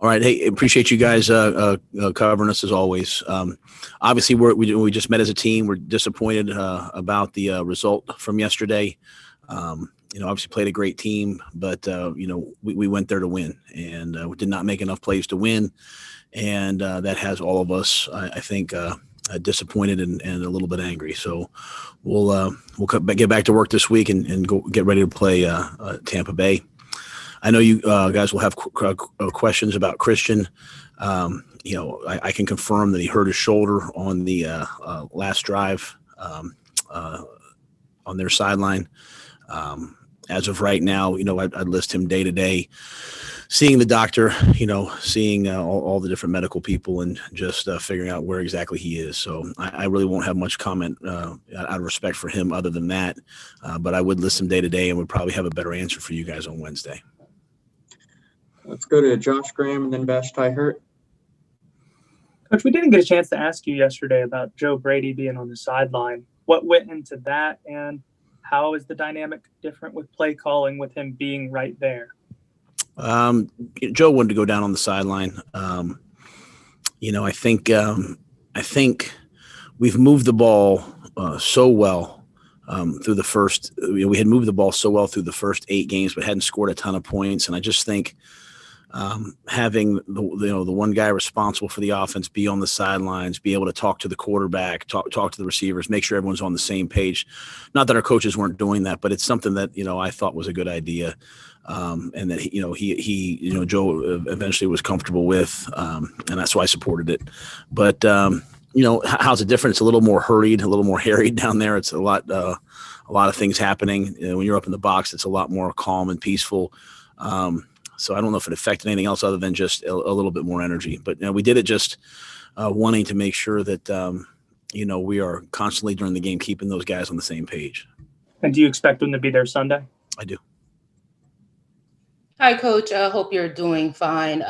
All right. Hey, appreciate you guys covering us as always. Obviously, we just met as a team. We're disappointed about the result from yesterday. Obviously played a great team, but we went there to win, and we did not make enough plays to win, and that has all of us, I think, disappointed and a little bit angry. So we'll get back to work this week and go get ready to play Tampa Bay. I know you guys will have questions about Christian. I can confirm that he hurt his shoulder on the last drive on their sideline. As of right now, I'd list him day to day, seeing the doctor, seeing all the different medical people and just figuring out where exactly he is. So I really won't have much comment out of respect for him other than that. But I would list him day to day and would probably have a better answer for you guys on Wednesday. Let's go to Josh Graham and then Bash Ty Hurt. Coach, we didn't get a chance to ask you yesterday about Joe Brady being on the sideline. What went into that, and how is the dynamic different with play calling with him being right there? Joe wanted to go down on the sideline. I think we've moved the ball so well through the first. We had moved the ball so well through the first 8 games, but hadn't scored a ton of points. And I just think having the one guy responsible for the offense be on the sidelines, be able to talk to the quarterback, talk to the receivers, make sure everyone's on the same page. Not that our coaches weren't doing that, but it's something that I thought was a good idea, and that he Joe eventually was comfortable with, and that's why I supported it. But how's it different? It's a little more hurried, a little more harried down there. It's a lot of things happening. When you're up in the box, it's a lot more calm and peaceful. So I don't know if it affected anything else other than just a little bit more energy. But we did it just wanting to make sure that, we are constantly during the game keeping those guys on the same page. And do you expect them to be there Sunday? I do. Hi, Coach. I hope you're doing fine.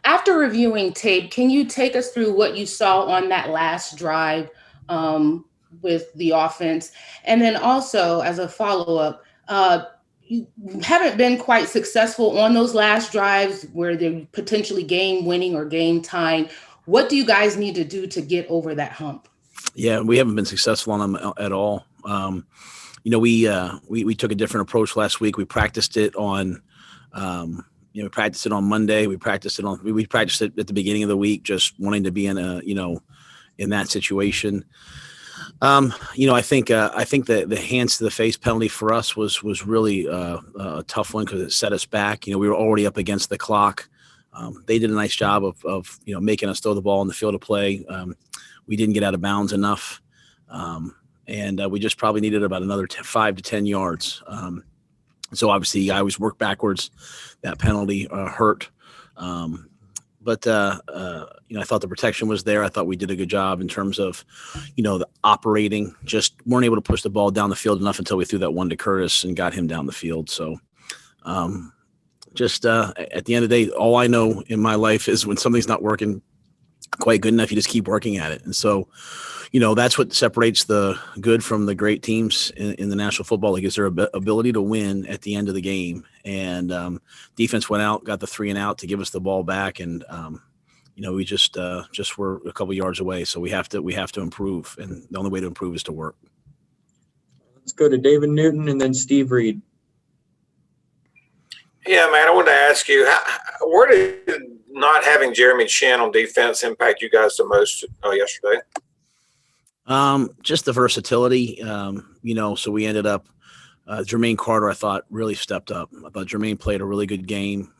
After reviewing tape, can you take us through what you saw on that last drive with the offense? And then also, as a follow-up, you haven't been quite successful on those last drives where they're potentially game winning or game tying. What do you guys need to do to get over that hump? Yeah, we haven't been successful on them at all. We took a different approach last week. We practiced it on, we practiced it on Monday. We practiced it at the beginning of the week, just wanting to be in in that situation. I think the hands to the face penalty for us was really a tough one because it set us back. We were already up against the clock. They did a nice job of making us throw the ball in the field of play. We didn't get out of bounds enough, and we just probably needed about another 5 to 10 yards. So obviously, I always work backwards. That penalty hurt. But I thought the protection was there. I thought we did a good job in terms of, the operating. Just weren't able to push the ball down the field enough until we threw that one to Curtis and got him down the field. So at the end of the day, all I know in my life is when something's not working quite good enough, you just keep working at it. And so, that's what separates the good from the great teams in the National Football League is their ability to win at the end of the game. And defense went out, got the 3 and out to give us the ball back. And, we just were a couple yards away. So we have to improve. And the only way to improve is to work. Let's go to David Newton and then Steve Reed. Yeah, man, I wanted to ask you, where did not having Jeremy Chin on defense impact you guys the most yesterday? Just the versatility, so we ended up, Jermaine Carter, I thought really stepped up. I thought Jermaine played a really good game,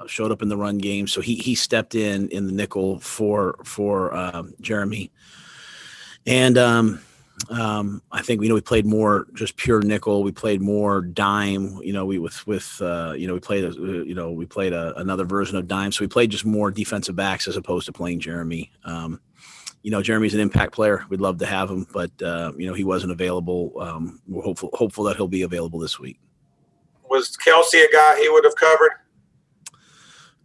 showed up in the run game. So he stepped in the nickel for Jeremy. And, I think, we played more just pure nickel. We played more dime, we played another version of dime. So we played just more defensive backs as opposed to playing Jeremy. Jeremy's an impact player. We'd love to have him, but he wasn't available. We're hopeful that he'll be available this week. Was Kelsey a guy he would have covered?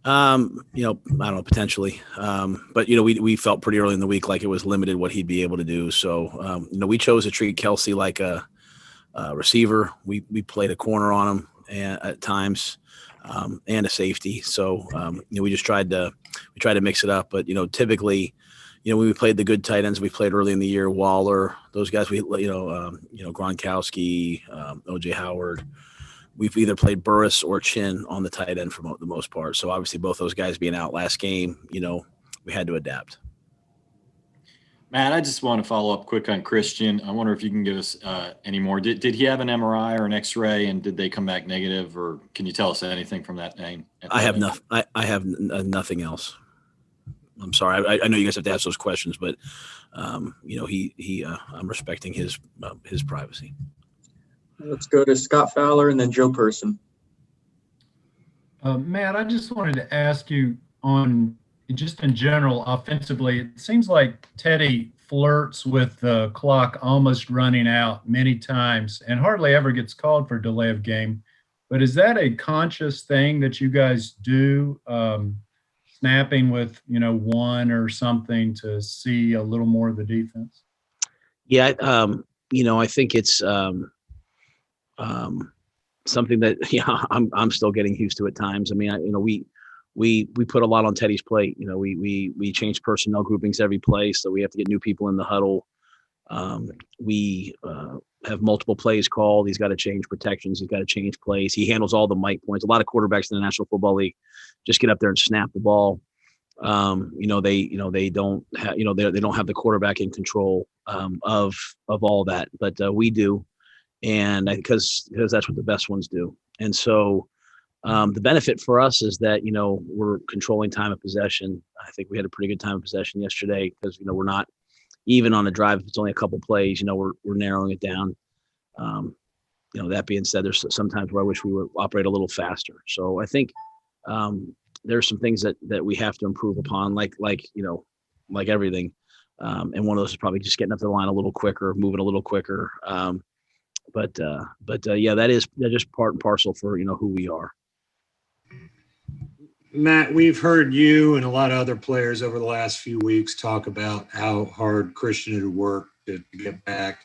I don't know, potentially. But we felt pretty early in the week like it was limited what he'd be able to do. So, we chose to treat Kelsey like a receiver. We played a corner on him at times. and a safety. So we just tried to mix it up. But typically, when we played the good tight ends we played early in the year, Waller, those guys, Gronkowski, OJ Howard. We've either played Burris or Chin on the tight end for the most part. So obviously both those guys being out last game, we had to adapt. Matt, I just want to follow up quick on Christian. I wonder if you can give us any more. Did he have an MRI or an X-ray, and did they come back negative, or can you tell us anything from that name? I have nothing. I have nothing else. I'm sorry. I know you guys have to ask those questions, but I'm respecting his privacy. Let's go to Scott Fowler and then Joe Person. Matt, I just wanted to ask you on just in general, offensively, it seems like Teddy flirts with the clock almost running out many times and hardly ever gets called for delay of game. But is that a conscious thing that you guys do, snapping with, one or something to see a little more of the defense? Yeah, I think it's something that I'm still getting used to at times. I mean, we put a lot on Teddy's plate. We change personnel groupings every play, so we have to get new people in the huddle. We have multiple plays called. He's got to change protections. He's got to change plays. He handles all the mic points. A lot of quarterbacks in the National Football League just get up there and snap the ball. They don't have the quarterback in control of all that, but we do, and because that's what the best ones do. And so the benefit for us is that we're controlling time of possession. I think we had a pretty good time of possession yesterday because we're not even on a drive. If it's only a couple plays, we're narrowing it down. That being said, there's sometimes where I wish we would operate a little faster. So I think there's some things that we have to improve upon, like everything. And one of those is probably just getting up to the line a little quicker, moving a little quicker. But yeah, that's just part and parcel for who we are. Matt, we've heard you and a lot of other players over the last few weeks talk about how hard Christian had worked to get back.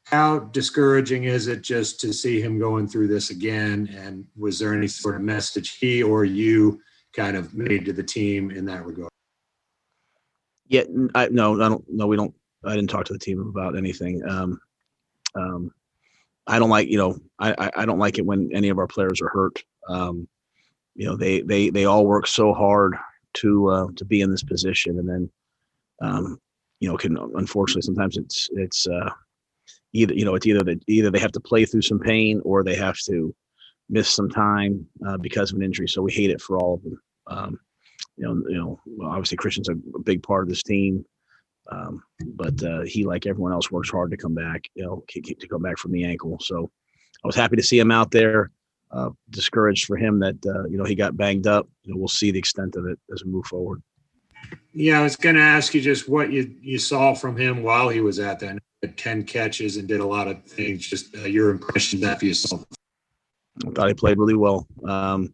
How discouraging is it just to see him going through this again? And was there any sort of message he or you kind of made to the team in that regard? Yeah, I didn't talk to the team about anything. I don't like, I don't like it when any of our players are hurt. They all work so hard to be in this position, and then can unfortunately sometimes it's either they have to play through some pain or they have to miss some time because of an injury. So we hate it for all of them. Obviously Christian's a big part of this team, but he, like everyone else, works hard to come back. To come back from the ankle. So I was happy to see him out there. Discouraged for him that he got banged up. We'll see the extent of it as we move forward. Yeah, I was going to ask you just what you saw from him while he was at that. He had 10 catches and did a lot of things. Just your impressions after you saw him. I thought he played really well. I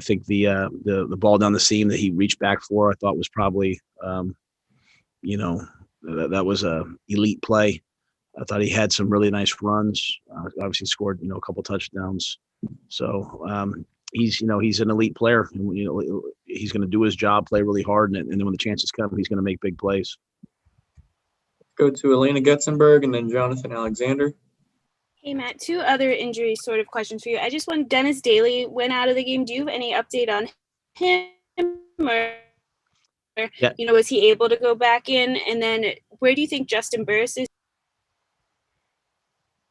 think the ball down the seam that he reached back for, I thought was probably that was a elite play. I thought he had some really nice runs. Obviously scored, a couple touchdowns. So he's an elite player. And, he's going to do his job, play really hard, and then when the chances come, he's going to make big plays. Go to Elena Getzenberg and then Jonathan Alexander. Hey, Matt, two other injury sort of questions for you. I just want Dennis Daly went out of the game. Do you have any update on him, or Yeah. Was he able to go back in? And then where do you think Justin Burris is?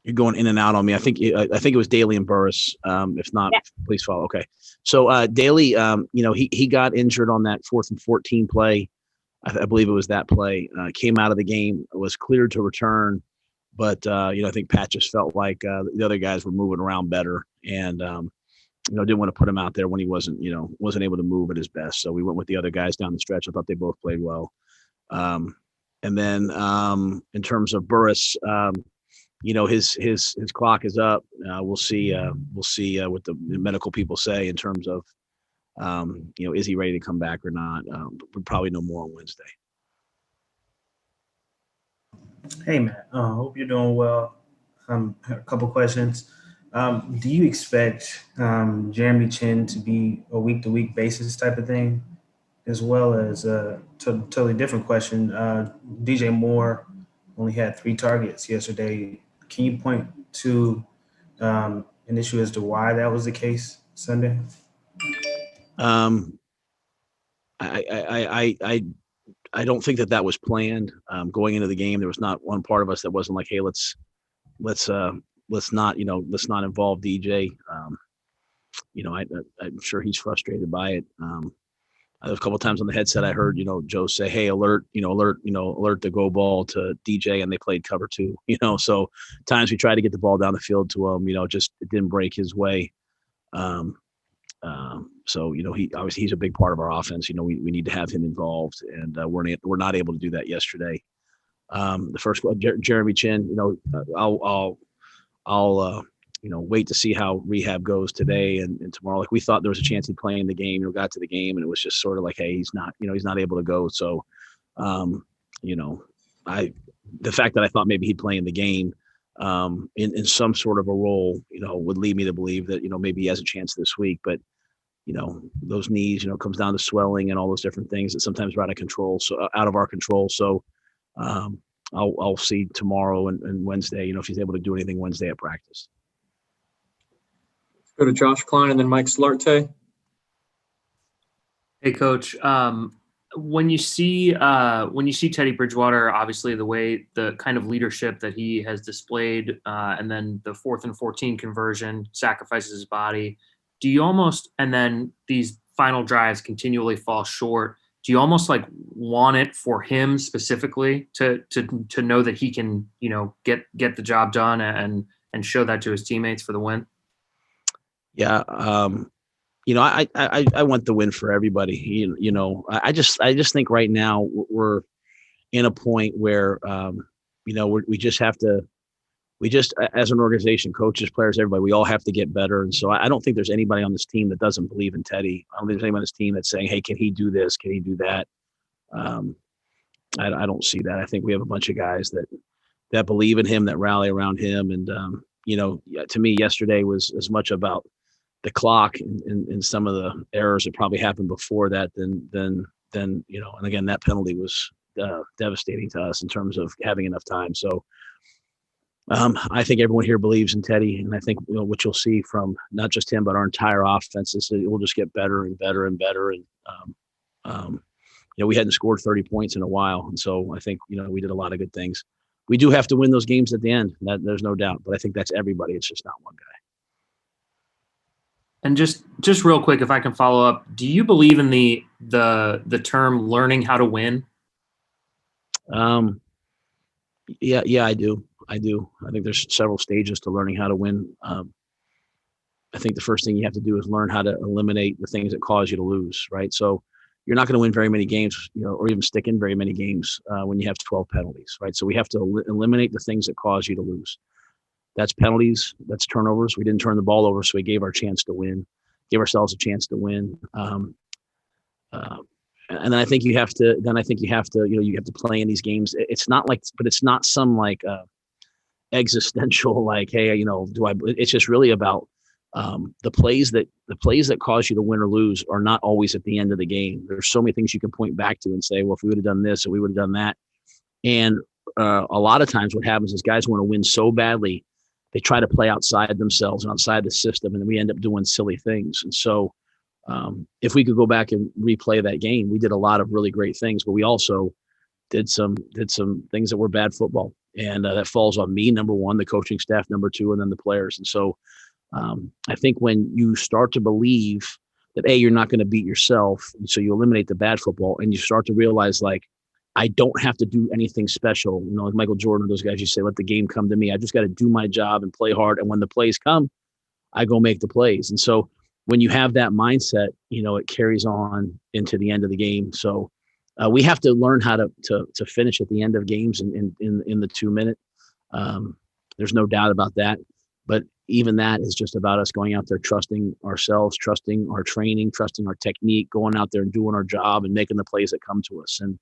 You're going in and out on me. I think it was Daly and Burris. If not, yeah. Please follow. Okay. So Daly, he got injured on that 4th and 14 play. I believe it was that play. Came out of the game, was cleared to return, but I think Pat just felt like the other guys were moving around better, and didn't want to put him out there when he wasn't able to move at his best. So we went with the other guys down the stretch. I thought they both played well. And then in terms of Burris, his clock is up. We'll see what the medical people say in terms of, is he ready to come back or not? We'll probably know more on Wednesday. Hey, Matt. Hope you're doing well. A couple questions. Do you expect Jeremy Chin to be a week-to-week basis type of thing, as well as totally different question? DJ Moore only had 3 targets yesterday. Can you point to an issue as to why that was the case Sunday? I don't think that was planned. Going into the game, there was not one part of us that wasn't like, hey, let's not involve DJ. I'm sure he's frustrated by it. A couple of times on the headset, I heard, Joe say, hey, alert the go ball to DJ, and they played cover 2, so times we tried to get the ball down the field to him, just it didn't break his way. So, he obviously he's a big part of our offense. We need to have him involved, and we're not able to do that yesterday. The first Jeremy Chin, I'll wait to see how rehab goes today and tomorrow. Like, we thought there was a chance he'd play in the game, got to the game, and it was just sort of like, hey, he's not able to go. So, the fact that I thought maybe he'd play in the game, in some sort of a role, would lead me to believe that, maybe he has a chance this week. But, those knees, comes down to swelling and all those different things that sometimes are out of our control. So, I'll see tomorrow and Wednesday, if he's able to do anything Wednesday at practice. Let's go to Josh Klein and then Mike Slarte. Hey, Coach. When you see Teddy Bridgewater, obviously the kind of leadership that he has displayed, and then the 4th and 14 conversion, sacrifices his body, and then these final drives continually fall short. Do you almost like want it for him specifically to know that he can, get the job done and show that to his teammates for the win? Yeah. I want the win for everybody. I just think right now we're in a point where, we just, as an organization, coaches, players, everybody, we all have to get better. And so I don't think there's anybody on this team that doesn't believe in Teddy. I don't think there's anybody on this team that's saying, hey, can he do this? Can he do that? I don't see that. I think we have a bunch of guys that believe in him, that rally around him. And, to me, yesterday was as much about the clock and some of the errors that probably happened before that than and again, that penalty was devastating to us in terms of having enough time. So I think everyone here believes in Teddy, and I think what you'll see from not just him but our entire offense is that it will just get better and better and better. And we hadn't scored 30 points in a while, and so I think we did a lot of good things. We do have to win those games at the end. That there's no doubt, but I think that's everybody. It's just not one guy. And just real quick, if I can follow up, do you believe in the term learning how to win? Yeah, I do. I think there's several stages to learning how to win. I think the first thing you have to do is learn how to eliminate the things that cause you to lose, right? So you're not going to win very many games, or even stick in very many games when you have 12 penalties, right? So we have to eliminate the things that cause you to lose. That's penalties, that's turnovers. We didn't turn the ball over, so we gave ourselves a chance to win. And then I think you have to. You have to play in these games. It's not some like existential like, hey, It's just really about the plays that cause you to win or lose are not always at the end of the game. There's so many things you can point back to and say, well, if we would have done this or we would have done that. And a lot of times what happens is guys want to win so badly, they try to play outside themselves and outside the system, and we end up doing silly things. And so if we could go back and replay that game, we did a lot of really great things, but we also did some things that were bad football. And that falls on me, number one, the coaching staff, number two, and then the players. And so I think when you start to believe that, A, you're not going to beat yourself, and so you eliminate the bad football, and you start to realize, like, I don't have to do anything special. Like Michael Jordan, those guys, you say, let the game come to me. I just got to do my job and play hard. And when the plays come, I go make the plays. And so when you have that mindset, it carries on into the end of the game. So we have to learn how to finish at the end of games in the 2 minute. There's no doubt about that. But even that is just about us going out there, trusting ourselves, trusting our training, trusting our technique, going out there and doing our job and making the plays that come to us. And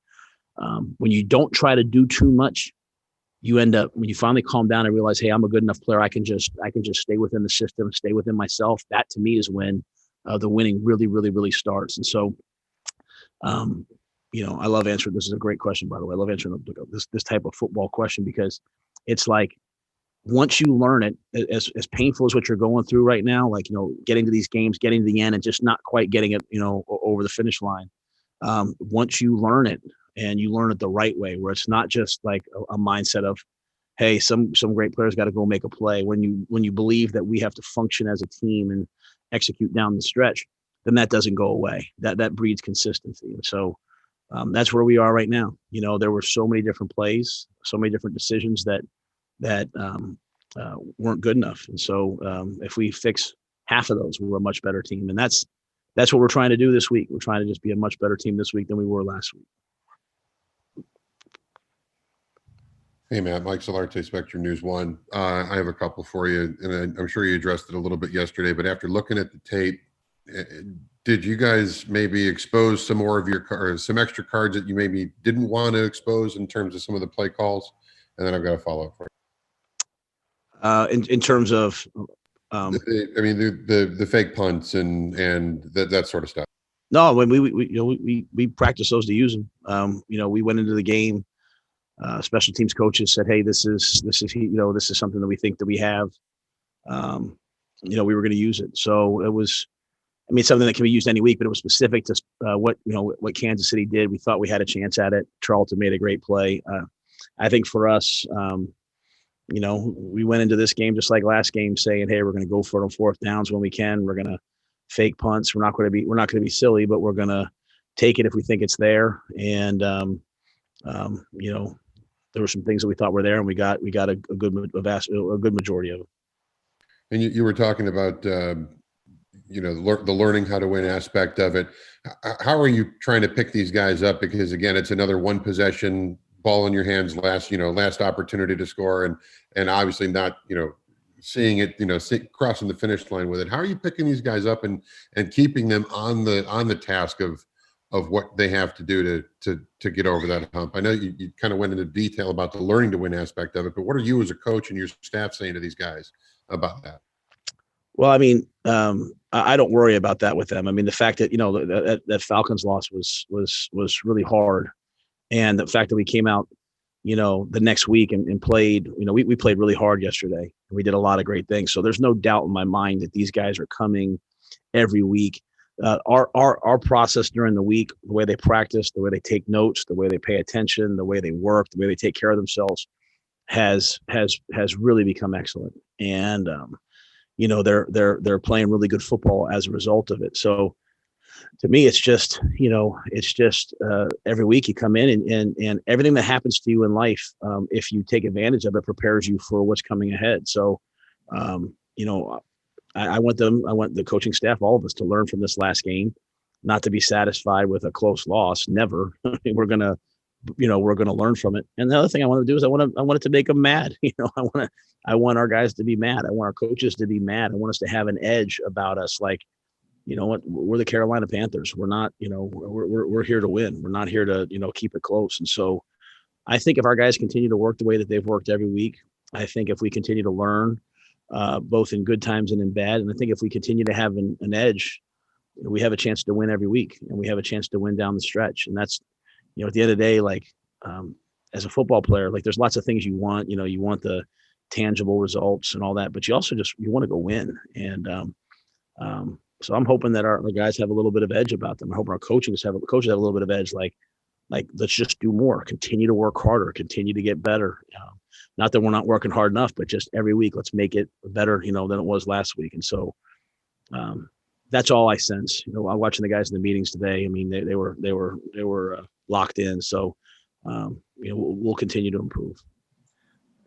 when you don't try to do too much, you end up, when you finally calm down and realize, hey, I'm a good enough player, I can just stay within the system, stay within myself. That to me is when the winning really, really, really starts. And so, I love answering. This is a great question, by the way. I love answering this type of football question, because it's like, once you learn it, as painful as what you're going through right now, like, getting to these games, getting to the end and just not quite getting it, over the finish line. Once you learn it, and you learn it the right way, where it's not just like a mindset of, hey, some great players got to go make a play. When you believe that we have to function as a team and execute down the stretch, then that doesn't go away. That breeds consistency. And so that's where we are right now. There were so many different plays, so many different decisions that weren't good enough. And so if we fix half of those, we're a much better team. And that's what we're trying to do this week. We're trying to just be a much better team this week than we were last week. Hey, Matt, Mike Solarte, Spectrum News 1. I have a couple for you, and I'm sure you addressed it a little bit yesterday, but after looking at the tape, did you guys maybe expose some more of some extra cards that you maybe didn't want to expose in terms of some of the play calls? And then I've got a follow-up for you. In terms of, the fake punts and that sort of stuff. No, when we practice those to use them. We went into the game. Special teams coaches said, "Hey, this is something that we think that we have." We were going to use it, so it was. Something that can be used any week, but it was specific to what Kansas City did. We thought we had a chance at it. Charlton made a great play. I think for us, we went into this game just like last game, saying, "Hey, we're going to go for it on fourth downs when we can. We're going to fake punts. We're not going to be silly, but we're going to take it if we think it's there." And there were some things that we thought were there, and we got a good majority of them. And you were talking about the learning how to win aspect of it. How are you trying to pick these guys up? Because again, it's another one possession ball in your hands, last opportunity to score, and obviously not seeing it crossing the finish line with it. How are you picking these guys up and keeping them on the task of what they have to do to get over that hump? I know you kind of went into detail about the learning to win aspect of it, but what are you as a coach and your staff saying to these guys about that? Well, I don't worry about that with them. The fact that that Falcons loss was really hard, and the fact that we came out, the next week and played, we played really hard yesterday. We did a lot of great things. So there's no doubt in my mind that these guys are coming every week. Our process during the week, the way they practice, the way they take notes, the way they pay attention, the way they work, the way they take care of themselves has really become excellent. And they're playing really good football as a result of it. So to me, it's just every week you come in and everything that happens to you in life, if you take advantage of it, prepares you for what's coming ahead. So, I want the coaching staff, all of us, to learn from this last game, not to be satisfied with a close loss. Never. We're gonna learn from it. And the other thing I want to do is I want it to make them mad. I want our guys to be mad. I want our coaches to be mad. I want us to have an edge about us. Like, we're the Carolina Panthers. We're not, we're here to win. We're not here to, keep it close. And so I think if our guys continue to work the way that they've worked every week, I think if we continue to learn, both in good times and in bad, and I think if we continue to have an edge, we have a chance to win every week, and we have a chance to win down the stretch. And that's, at the end of the day, like, as a football player, like, there's lots of things you want. You want the tangible results and all that, but you also you want to go win. And so I'm hoping that our guys have a little bit of edge about them. I hope our coaches have a little bit of edge. Like let's just do more, continue to work harder, continue to get better. Not that we're not working hard enough, but just every week, let's make it better, than it was last week. And so that's all I sense. I'm watching the guys in the meetings today. They were locked in. So we'll continue to improve.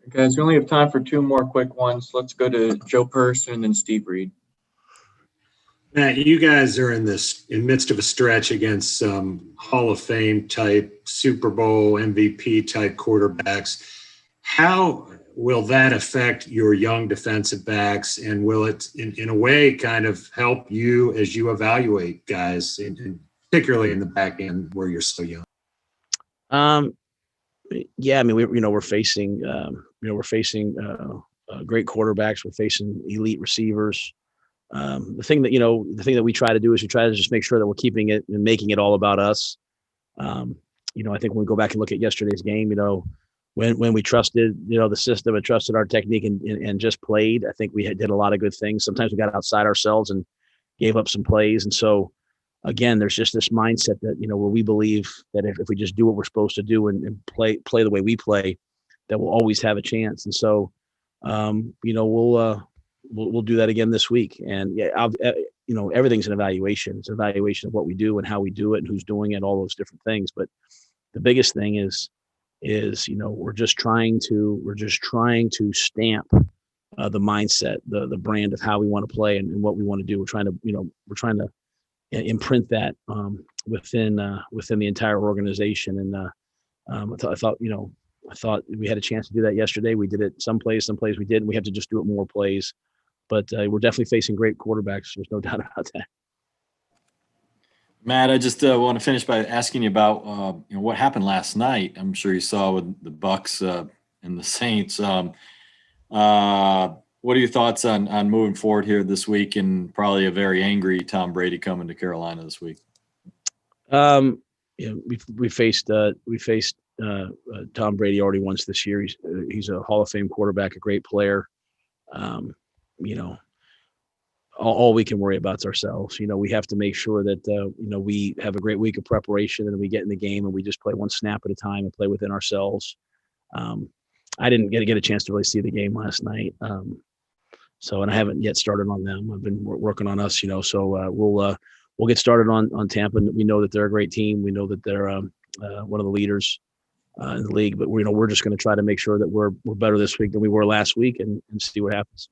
Guys, we only have time for two more quick ones. Let's go to Joe Person and then Steve Reed. Matt, you guys are in midst of a stretch against some Hall of Fame type, Super Bowl MVP type quarterbacks. How will that affect your young defensive backs, and will it in a way kind of help you as you evaluate guys, particularly in the back end where you're so young? Yeah, I mean, we're facing great quarterbacks. We're facing elite receivers. The thing that we try to do is we try to just make sure that we're keeping it and making it all about us. I think when we go back and look at yesterday's game, when we trusted, the system and trusted our technique and just played, I think we did a lot of good things. Sometimes we got outside ourselves and gave up some plays. And so, again, there's just this mindset that, where we believe that if we just do what we're supposed to do and play the way we play, that we'll always have a chance. And so, we'll do that again this week. And yeah, everything's an evaluation. It's an evaluation of what we do and how we do it and who's doing it, all those different things. But the biggest thing is we're just trying to stamp the mindset, the brand of how we want to play and what we want to do. We're trying to imprint that within the entire organization. And I thought we had a chance to do that yesterday. We did it some plays we didn't. We have to just do it more plays. But we're definitely facing great quarterbacks. There's no doubt about that. Matt, I just want to finish by asking you about what happened last night. I'm sure you saw with the Bucks and the Saints. What are your thoughts on moving forward here this week, and probably a very angry Tom Brady coming to Carolina this week? We faced Tom Brady already once this year. He's a Hall of Fame quarterback, a great player. All we can worry about is ourselves. We have to make sure that we have a great week of preparation and we get in the game and we just play one snap at a time and play within ourselves. I didn't get a chance to really see the game last night. And I haven't yet started on them. I've been working on us, so we'll get started on Tampa. We know that they're a great team. We know that they're one of the leaders in the league, but we're just going to try to make sure that we're better this week than we were last week and see what happens.